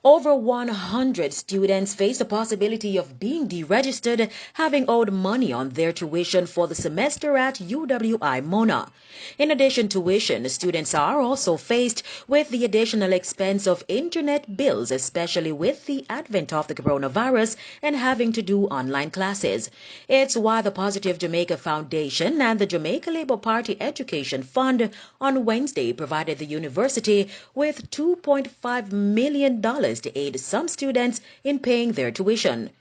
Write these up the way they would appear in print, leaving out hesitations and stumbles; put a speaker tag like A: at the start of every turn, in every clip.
A: Over 100 students face the possibility of being deregistered, having owed money on their tuition for the semester at UWI-Mona. In addition to tuition, students are also faced with the additional expense of internet bills, especially with the advent of the coronavirus and having to do online classes. It's why the Positive Jamaica Foundation and the Jamaica Labour Party Education Fund on Wednesday provided the university with $2.5 million to aid some students in paying their tuition.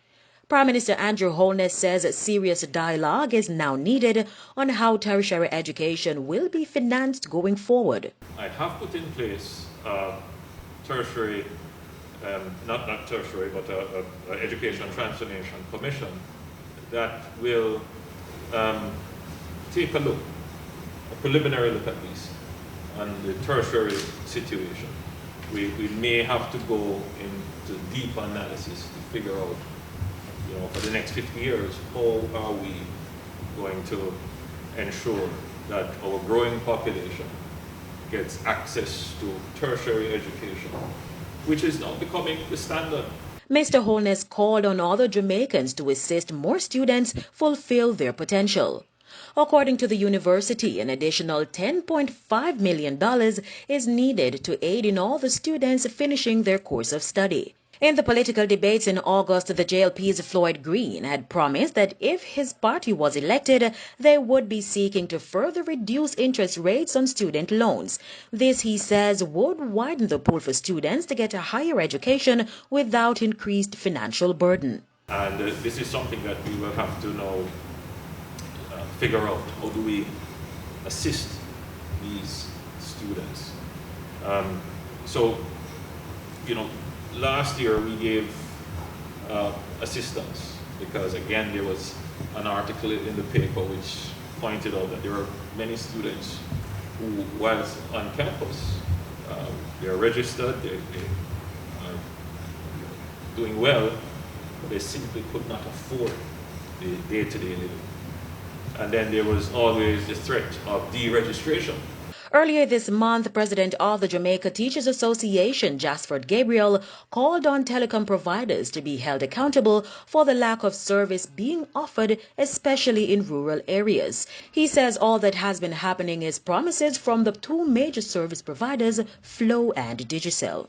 A: Prime Minister Andrew Holness says serious dialogue is now needed on how tertiary education will be financed going forward.
B: I have put in place tertiary, not tertiary, but a Education Transformation Commission that will take a preliminary look at least, on the tertiary situation. We may have to go into deep analysis to figure out, for the next 50 years, how are we going to ensure that our growing population gets access to tertiary education, which is now becoming the standard.
A: Mr. Holness called on other Jamaicans to assist more students fulfill their potential. According to the university, an additional $10.5 million is needed to aid in all the students finishing their course of study. In the political debates in August, the JLP's Floyd Green had promised that if his party was elected, they would be seeking to further reduce interest rates on student loans. This, he says, would widen the pool for students to get a higher education without increased financial burden.
B: And this is something that we will have to now figure out. How do we assist these students? Last year we gave assistance because, again, there was an article in the paper which pointed out that there are many students who, whilst on campus, they are registered, they are doing well, but they simply could not afford the day-to-day living. And then there was always the threat of deregistration.
A: Earlier this month, President of the Jamaica Teachers Association, Jasford Gabriel, called on telecom providers to be held accountable for the lack of service being offered, especially in rural areas. He says all that has been happening is promises from the two major service providers, Flow and Digicel.